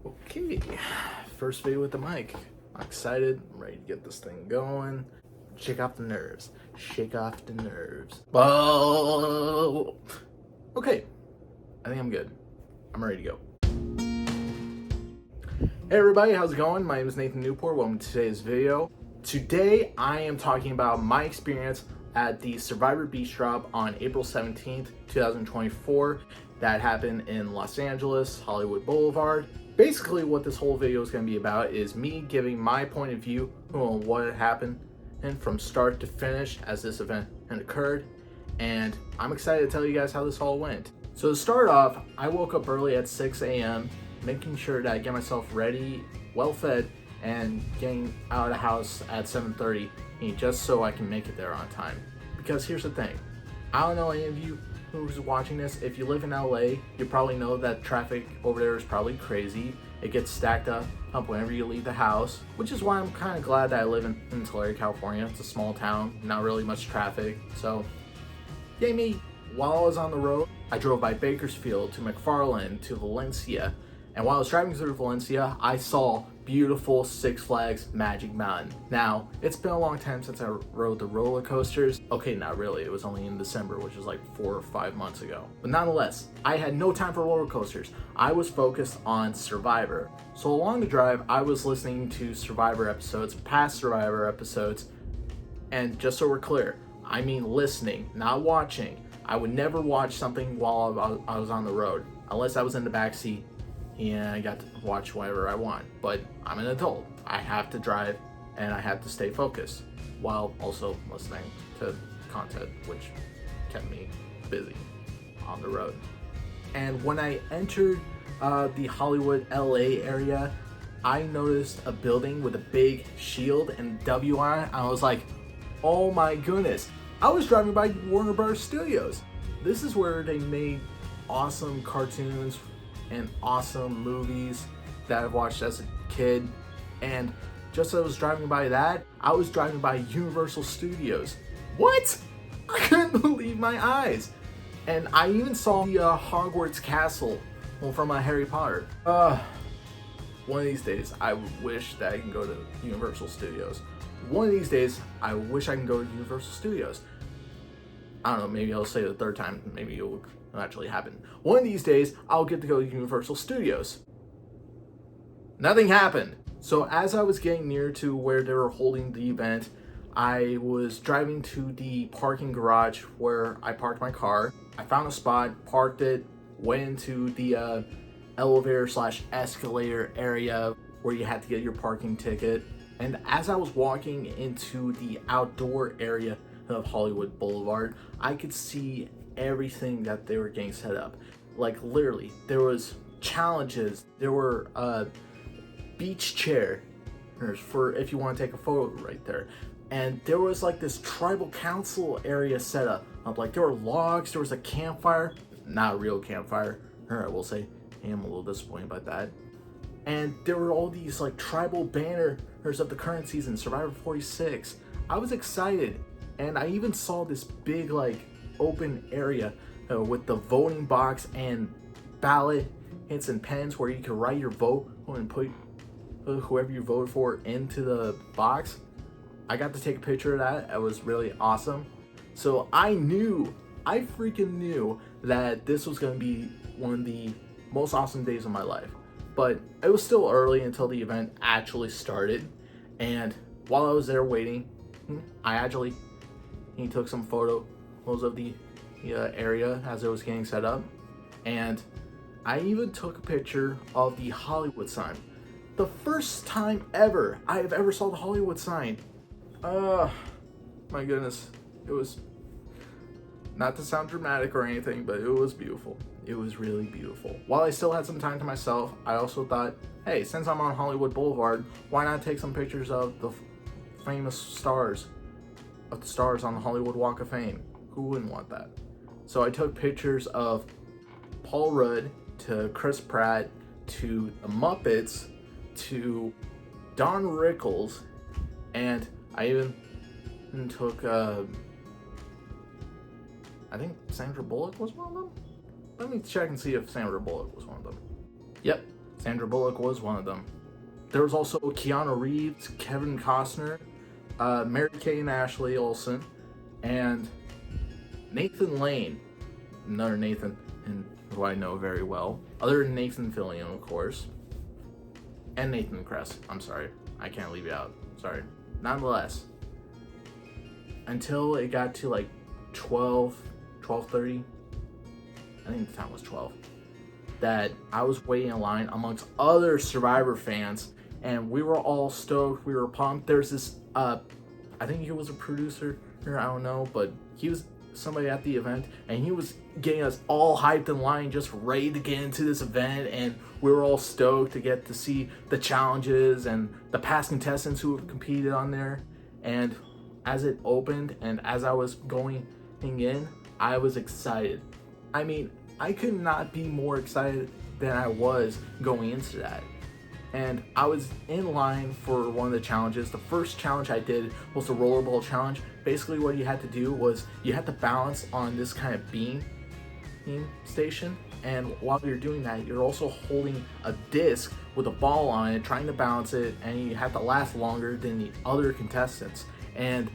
Okay, first video with the mic. I'm excited, I'm ready to get this thing going. Shake off the nerves. Shake off the nerves. Oh! Okay, I think I'm good. I'm ready to go. Hey everybody, how's it going? My name is Nathan Newport. Welcome to today's video. Today I am talking about my experience at the Survivor Beach Drop on April 17th, 2024. That happened in Los Angeles, Hollywood Boulevard. Basically what this whole video is going to be about is me giving my point of view on what had happened and from start to finish as this event had occurred. And I'm excited to tell you guys how this all went. So to start off, I woke up early at 6 a.m. making sure that I get myself ready, well fed, and getting out of the house at 7:30 just so I can make it there on time. Because here's the thing, I don't know any of you who's watching this. If you live in LA, you probably know that traffic over there is probably crazy. It gets stacked up whenever you leave the house, which is why I'm kind of glad that I live in Tulare, California. It's a small town, not really much traffic, so yay me. While I was on the road, I drove by Bakersfield to McFarland to Valencia, and while I was driving through Valencia, I saw beautiful Six Flags Magic Mountain. Now, it's been a long time since I rode the roller coasters. Okay, not really, it was only in December, which was like 4 or 5 months ago. But nonetheless, I had no time for roller coasters. I was focused on Survivor. So along the drive, I was listening to Survivor episodes, past Survivor episodes, and just so we're clear, I mean listening, not watching. I would never watch something while I was on the road, unless I was in the backseat and I got to watch whatever I want. But I'm an adult. I have to drive and I have to stay focused while also listening to content, which kept me busy on the road. And when I entered the Hollywood LA area, I noticed a building with a big shield and W on it. I was like, oh my goodness. I was driving by Warner Bros. Studios. This is where they made awesome cartoons and awesome movies that I've watched as a kid. And just as I was driving by that, I was driving by Universal Studios. What? I couldn't believe my eyes. And I even saw the Hogwarts Castle from Harry Potter. One of these days, I wish that I can go to Universal Studios. One of these days, I wish I can go to Universal Studios. I don't know, maybe I'll say it the third time, maybe it will actually happen. One of these days, I'll get to go to Universal Studios. Nothing happened. So as I was getting near to where they were holding the event, I was driving to the parking garage where I parked my car. I found a spot, parked it, went into the elevator/escalator area where you had to get your parking ticket. And as I was walking into the outdoor area of Hollywood Boulevard, I could see everything that they were getting set up. Like literally, there was challenges, there were beach chairs for if you want to take a photo right there. And there was like this tribal council area set up. Like there were logs, there was a campfire, not a real campfire, I will say. I'm a little disappointed by that. And there were all these like tribal banners of the current season, Survivor 46. I was excited, and I even saw this big like open area with the voting box and ballot hits and pens where you could write your vote and put whoever you voted for into the box. I got to take a picture of that. It was really awesome. So I freaking knew that this was going to be one of the most awesome days of my life. But it was still early until the event actually started. And while I was there waiting, I actually took some photos of the area as it was getting set up. And I even took a picture of the Hollywood sign. The first time ever I have ever saw the Hollywood sign. My goodness. It was, not to sound dramatic or anything, but it was beautiful. It was really beautiful. While I still had some time to myself, I also thought, hey, since I'm on Hollywood Boulevard, why not take some pictures of the famous stars, on the Hollywood Walk of Fame? Who wouldn't want that? So I took pictures of Paul Rudd to Chris Pratt to the Muppets to Don Rickles, and I even took, I think Sandra Bullock was one of them? Let me check and see if Sandra Bullock was one of them. Yep, Sandra Bullock was one of them. There was also Keanu Reeves, Kevin Costner, Mary-Kate and Ashley Olsen, and Nathan Lane, another Nathan, and who I know very well, other than Nathan Fillion, of course, and Nathan Kress. I'm sorry, I can't leave you out. Sorry. Nonetheless, until it got to like 12:30, I think the time was 12, that I was waiting in line amongst other Survivor fans, and we were all stoked. We were pumped. There's this, I think he was a producer, or I don't know, but he was somebody at the event, and he was getting us all hyped in line, just ready to get into this event, and we were all stoked to get to see the challenges and the past contestants who have competed on there. And as it opened and as I was going in, I was excited. I mean, I could not be more excited than I was going into that. And I was in line for one of the challenges. The first challenge I did was the rollerball challenge. Basically what you had to do was you had to balance on this kind of beam station, and while you're doing that, you're also holding a disc with a ball on it, trying to balance it, and you have to last longer than the other contestants. And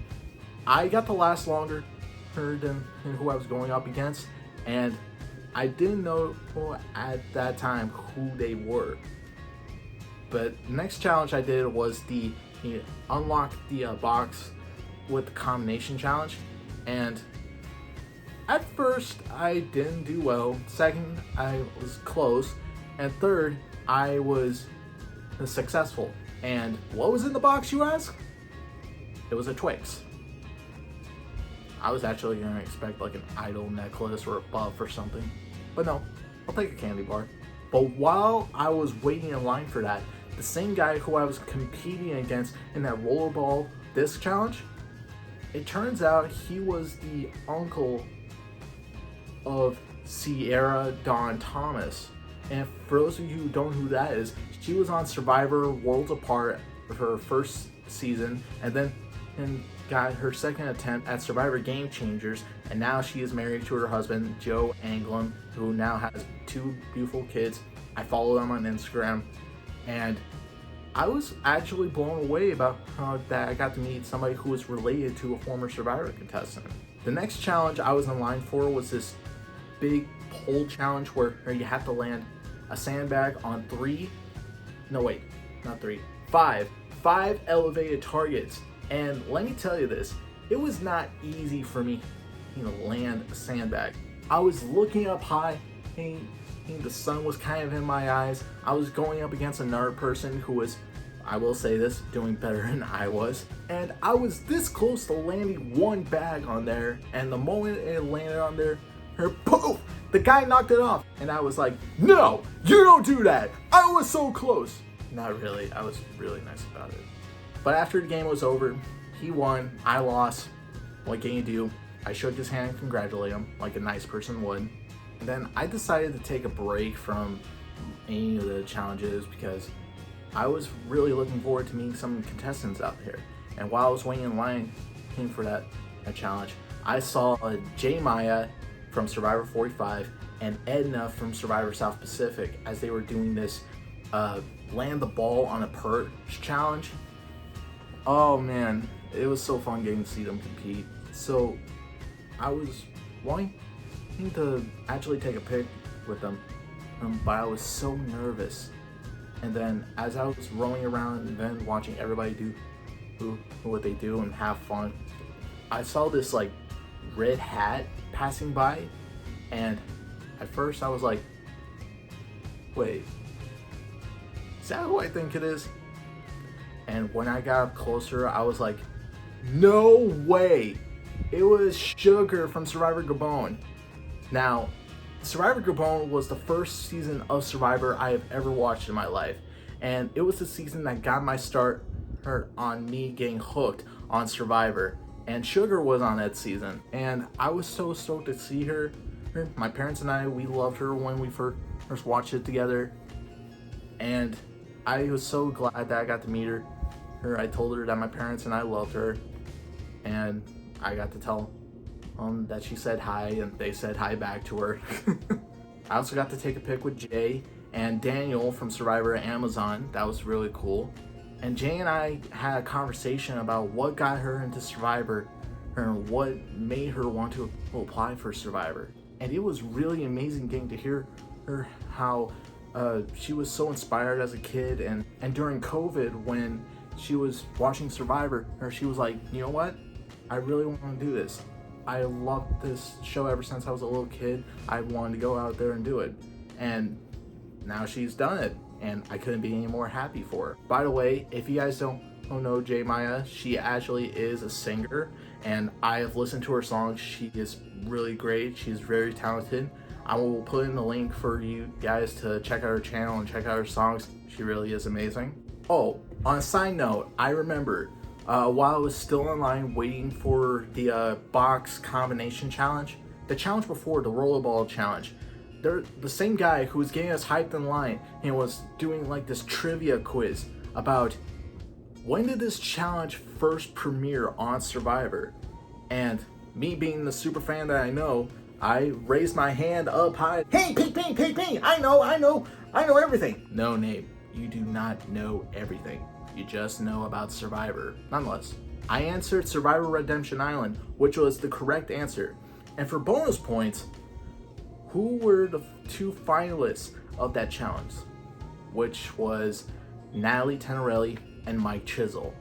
I got to last longer than who I was going up against, and I didn't know at that time who they were. But the next challenge I did was the unlock the box with the combination challenge, and at first I didn't do well. Second, I was close, and third, I was successful. And what was in the box, you ask? It was a Twix. I was actually gonna expect like an idol necklace or a buff or something, but no, I'll take a candy bar. But while I was waiting in line for that, the same guy who I was competing against in that rollerball disc challenge, it turns out he was the uncle of Sierra Dawn Thomas. And for those of you who don't know who that is, she was on Survivor Worlds Apart for her first season, and then got her second attempt at Survivor Game Changers, and now she is married to her husband, Joe Anglin, who now has 2 beautiful kids. I follow them on Instagram, and I was actually blown away about that I got to meet somebody who was related to a former Survivor contestant. The next challenge I was in line for was this big pole challenge where you have to land a sandbag on 5 elevated targets. And let me tell you this, it was not easy for me to land a sandbag. I was looking up high, and the sun was kind of in my eyes. I was going up against another person who was, I will say this, doing better than I was. And I was this close to landing one bag on there, and the moment it landed on there, poof, the guy knocked it off. And I was like, no, you don't do that. I was so close. Not really, I was really nice about it. But after the game was over, he won, I lost. What can you do? I shook his hand and congratulated him like a nice person would. And then I decided to take a break from any of the challenges because I was really looking forward to meeting some contestants out there. And while I was waiting in line for that challenge, I saw J.Maya from Survivor 45 and Edna from Survivor South Pacific as they were doing this land the ball on a perch challenge. Oh man, it was so fun getting to see them compete. So I was wanting to actually take a pic with them, but I was so nervous. And then as I was rolling around and then watching everybody do what they do and have fun, I saw this like red hat passing by, and at first I was like, wait, is that who I think it is? And when I got up closer, I was like, no way! It was Sugar from Survivor Gabon. Now, Survivor Gabon was the first season of Survivor I have ever watched in my life. And it was the season that got my start on me getting hooked on Survivor. And Sugar was on that season. And I was so stoked to see her. My parents and I, we loved her when we first watched it together. And I was so glad that I got to meet her. I told her that my parents and I loved her, and I got to tell them that she said hi, and they said hi back to her. I also got to take a pic with Jay, and Daniel from Survivor Amazon. That was really cool. And Jay and I had a conversation about what got her into Survivor and what made her want to apply for Survivor. And it was really amazing getting to hear her how she was so inspired as a kid, and during COVID when she was watching Survivor, she was like, you know what? I really want to do this. I loved this show ever since I was a little kid. I wanted to go out there and do it. And now she's done it, and I couldn't be any more happy for her. By the way, if you guys don't know J.Maya, she actually is a singer, and I have listened to her songs. She is really great. She's very talented. I will put in the link for you guys to check out her channel and check out her songs. She really is amazing. Oh, on a side note, I remember while I was still in line waiting for the box combination challenge, the challenge before, the rollerball challenge, the same guy who was getting us hyped in line and was doing like this trivia quiz about when did this challenge first premiere on Survivor. And me being the super fan that I know, I raised my hand up high. Hey, pick me! I know everything. No, Nate, you do not know everything. You just know about Survivor. Nonetheless, I answered Survivor Redemption Island, which was the correct answer. And for bonus points, who were the two finalists of that challenge? Which was Natalie Tenorelli and Mike Chisel.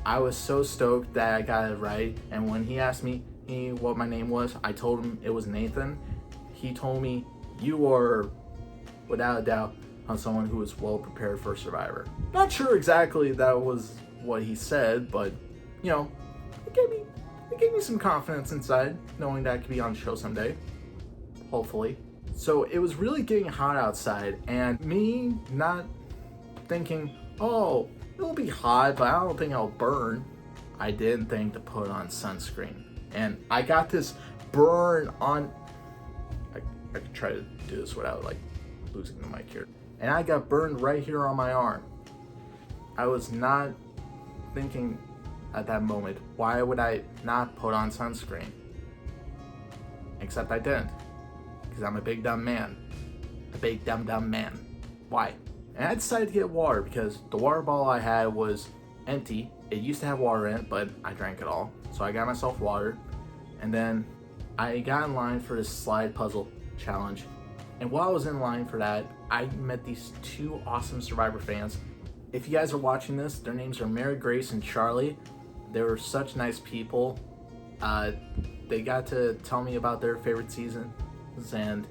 I was so stoked that I got it right, and when he asked me what my name was, I told him it was Nathan. He told me, you are, without a doubt, on someone who is well prepared for Survivor. Not sure exactly that was what he said, but you know, it gave me some confidence inside, knowing that I could be on the show someday, hopefully. So it was really getting hot outside, and me not thinking, oh, it'll be hot, but I don't think I'll burn. I didn't think to put on sunscreen. And I got this burn on, I could try to do this without like losing the mic here. And I got burned right here on my arm. I was not thinking at that moment, why would I not put on sunscreen? Except I didn't, because I'm a big dumb man. A big dumb man. Why? And I decided to get water because the water bottle I had was empty. It used to have water in it, but I drank it all. So I got myself water, and then I got in line for this slide puzzle challenge. And while I was in line for that, I met these two awesome Survivor fans. If you guys are watching this, their names are Mary Grace and Charlie. They were such nice people. They got to tell me about their favorite seasons, and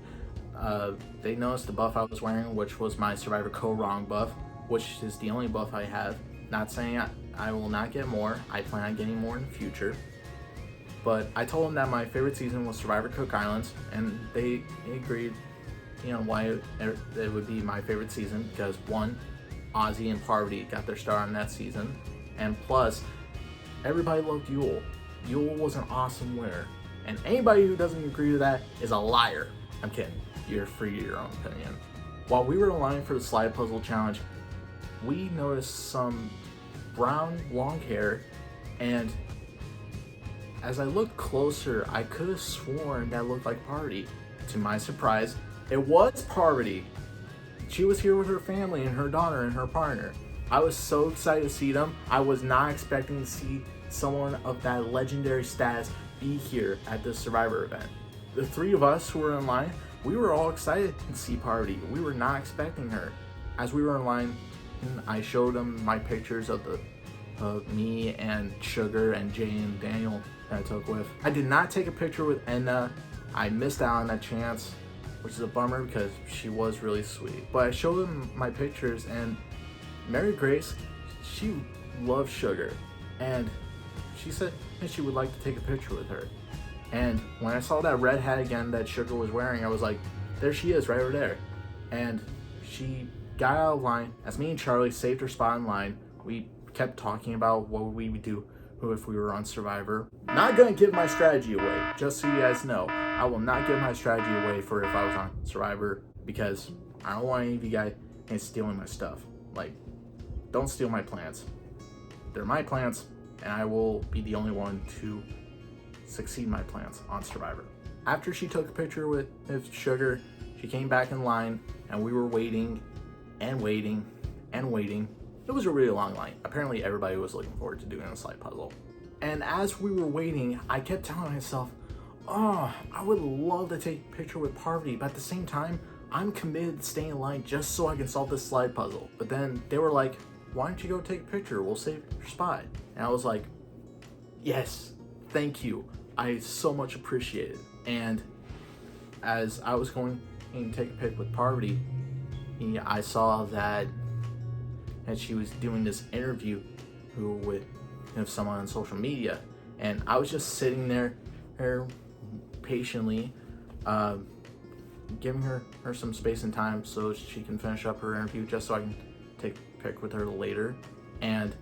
they noticed the buff I was wearing, which was my Survivor Co-Wrong buff, which is the only buff I have. Not saying I will not get more. I plan on getting more in the future. But I told them that my favorite season was Survivor Cook Islands, and they agreed, you know, why it would be my favorite season, because one, Ozzy and Parvati got their start on that season, and plus, everybody loved Yule. Yule was an awesome winner, and anybody who doesn't agree with that is a liar. I'm kidding. You're free to your own opinion. While we were in line for the slide puzzle challenge, we noticed some brown long hair, and as I looked closer, I could have sworn that looked like Parvati. To my surprise, it was Parvati. She was here with her family and her daughter and her partner. I was so excited to see them. I was not expecting to see someone of that legendary status be here at this Survivor event. The three of us who were in line, we were all excited to see Parvati. We were not expecting her. As we were in line, I showed them my pictures of me and Sugar and Jay and Daniel that I took with. I did not take a picture with Edna. I missed out on that chance, which is a bummer because she was really sweet. But I showed them my pictures, and Mary Grace, she loves Sugar, and she said that she would like to take a picture with her. And when I saw that red hat again that Sugar was wearing, I was like, there she is right over there. And she got out of line. As me and Charlie saved her spot in line, we kept talking about what we would do if we were on Survivor. Not gonna give my strategy away, just so you guys know. I will not give my strategy away for if I was on Survivor, because I don't want any of you guys stealing my stuff. Like, don't steal my plans. They're my plans, and I will be the only one to succeed my plans on Survivor. After she took a picture with Sugar, she came back in line, and we were waiting and waiting and waiting. It was a really long line. Apparently everybody was looking forward to doing the slide puzzle. And as we were waiting, I kept telling myself, oh, I would love to take a picture with Parvati, but at the same time, I'm committed to staying in line just so I can solve this slide puzzle. But then they were like, why don't you go take a picture? We'll save your spot. And I was like, yes, thank you. I so much appreciate it. And as I was going to take a pic with Parvati, I saw that she was doing this interview with someone on social media, and I was just sitting there patiently, giving her some space and time so she can finish up her interview, just so I can take a pic with her later. And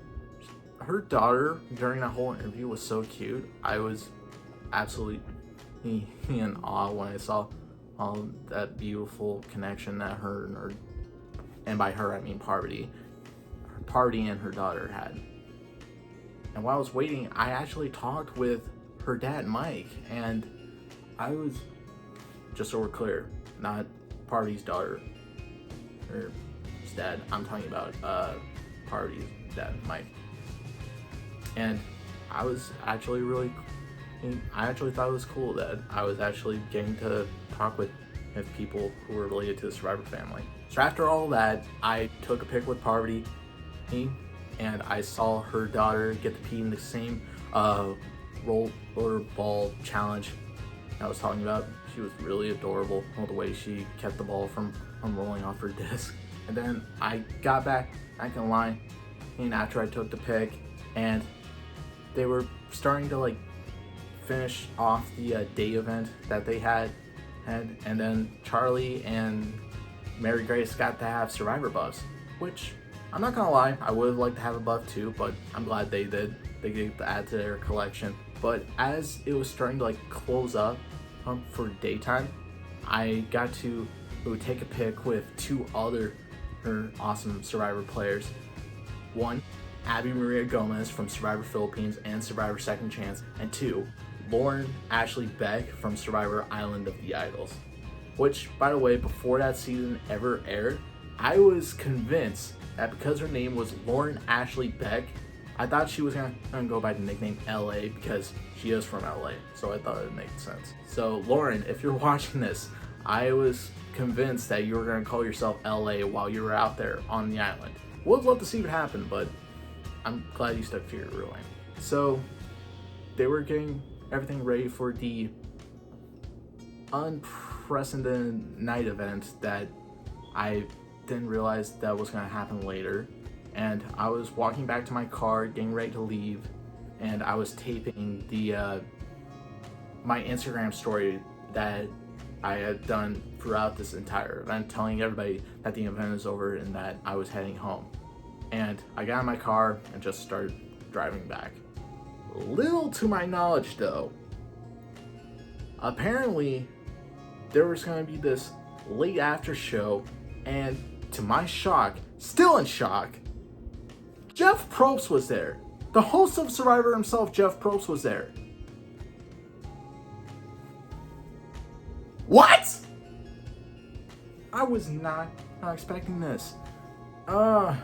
her daughter during that whole interview was so cute. I was absolutely in awe when I saw all that beautiful connection that her and by her I mean Parvati and her daughter had. And while I was waiting, I actually talked with her dad, Mike, and I was, just so we're clear, not Parvati's daughter or his dad. I'm talking about Parvati's dad, Mike. And I was actually I actually thought it was cool that I was actually getting to talk with people who were related to the Survivor family. So after all that, I took a pic with Parvati, and I saw her daughter get to compete in the same roller ball challenge I was talking about. She was really adorable, the way she kept the ball from rolling off her disc. And then I got back in line, and after I took the pic, and they were starting to finish off the day event that they had, and then Charlie and Mary Grace got to have Survivor buffs, which I'm not gonna lie, I would have liked to have a buff too, but I'm glad they did. They get to add to their collection. But as it was starting to close up for daytime, I got to take a pic with two other awesome Survivor players. One, Abby Maria Gomez from Survivor Philippines and Survivor Second Chance, and two, Lauren Ashley Beck from Survivor Island of the Idols. Which, by the way, before that season ever aired, I was convinced that because her name was Lauren Ashley Beck, I thought she was gonna go by the nickname LA because she is from LA, so I thought it made sense. So Lauren, if you're watching this, I was convinced that you were gonna call yourself LA while you were out there on the island. Would love to see what happened, but I'm glad you stuck to your real name. So they were getting everything ready for the unprecedented night event that I didn't realize that was going to happen later. And I was walking back to my car, getting ready to leave, and I was taping the my Instagram story that I had done throughout this entire event, telling everybody that the event is over and that I was heading home. And I got in my car and just started driving back. Little to my knowledge though, apparently there was going to be this late after show, and to my shock, still in shock, Jeff Probst was there. The host of Survivor himself, Jeff Probst, was there. What? I was not expecting this. I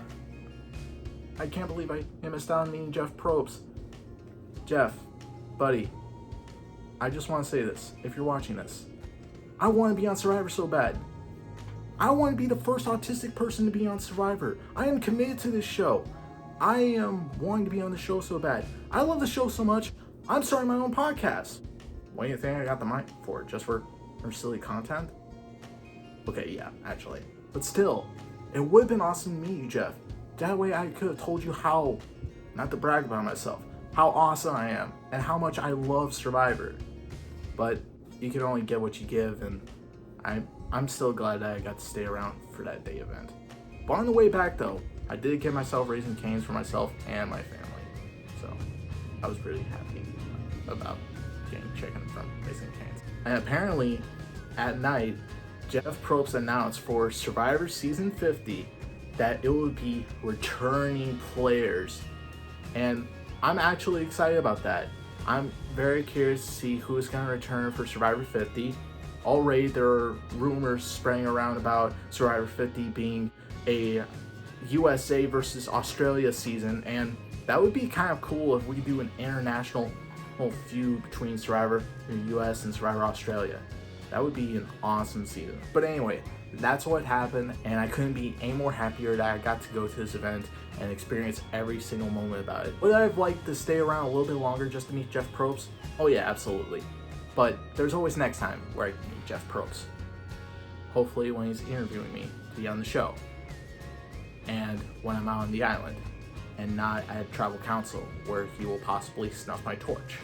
can't believe I missed out on meeting Jeff Probst. Jeff, buddy, I just want to say this. If you're watching this, I want to be on Survivor so bad. I want to be the first autistic person to be on Survivor. I am committed to this show. I am wanting to be on the show so bad. I love the show so much, I'm starting my own podcast. What do you think I got the mic for? Just for silly content? Okay, yeah, actually. But still, it would have been awesome to meet you, Jeff. That way I could have told you how, not to brag about myself, how awesome I am and how much I love Survivor. But you can only get what you give, and I'm still glad that I got to stay around for that day event. But on the way back though, I did get myself Raising Cane's for myself and my family. So I was really happy about getting chicken from Raising Cane's. And apparently at night, Jeff Probst announced for Survivor Season 50 that it would be returning players. And I'm actually excited about that. I'm very curious to see who is going to return for Survivor 50. already there are rumors spreading around about Survivor 50 being a USA versus Australia season, and that would be kind of cool if we do an international feud between Survivor US and Survivor Australia. That would be an awesome season. But anyway, that's what happened, and I couldn't be any more happier that I got to go to this event and experience every single moment about it. Would I have liked to stay around a little bit longer just to meet Jeff Probst? Oh yeah, absolutely. But there's always next time where I can meet Jeff Probst. Hopefully when he's interviewing me to be on the show. And when I'm out on the island, and not at Tribal Council, where he will possibly snuff my torch.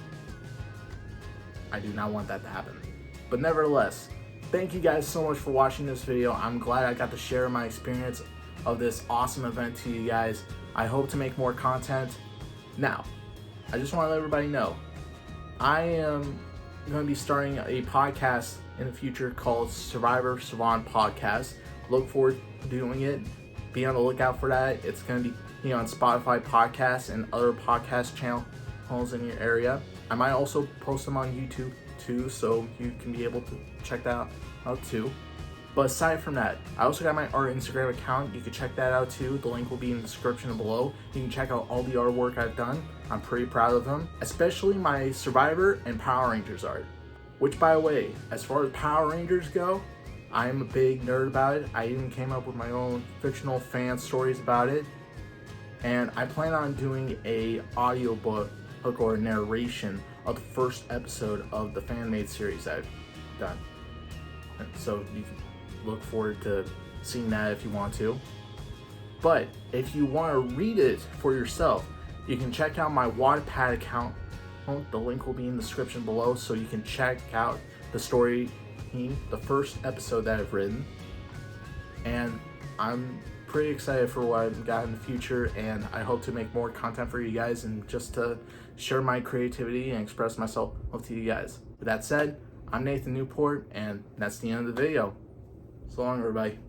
I do not want that to happen. But nevertheless, thank you guys so much for watching this video. I'm glad I got to share my experience of this awesome event to you guys. I hope to make more content. Now, I just want to let everybody know, I am going to be starting a podcast in the future called Survivor Savant Podcast. Look forward to doing it. Be on the lookout for that. It's going to be on Spotify podcasts and other podcast channels in your area. I might also post them on YouTube too, so you can be able to check that out too. But aside from that, I also got my art Instagram account. You can check that out too. The link will be in the description below. You can check out all the artwork I've done. I'm pretty proud of them, especially my Survivor and Power Rangers art. Which, by the way, as far as Power Rangers go, I am a big nerd about it. I even came up with my own fictional fan stories about it. And I plan on doing a audiobook or narration of the first episode of the fan-made series I've done. So you can look forward to seeing that if you want to. But if you want to read it for yourself, you can check out my Wattpad account. The link will be in the description below, so you can check out the story, the first episode that I've written. And I'm pretty excited for what I've got in the future, and I hope to make more content for you guys and just to share my creativity and express myself to you guys. With that said, I'm Nathan Newport, and that's the end of the video. So long, everybody.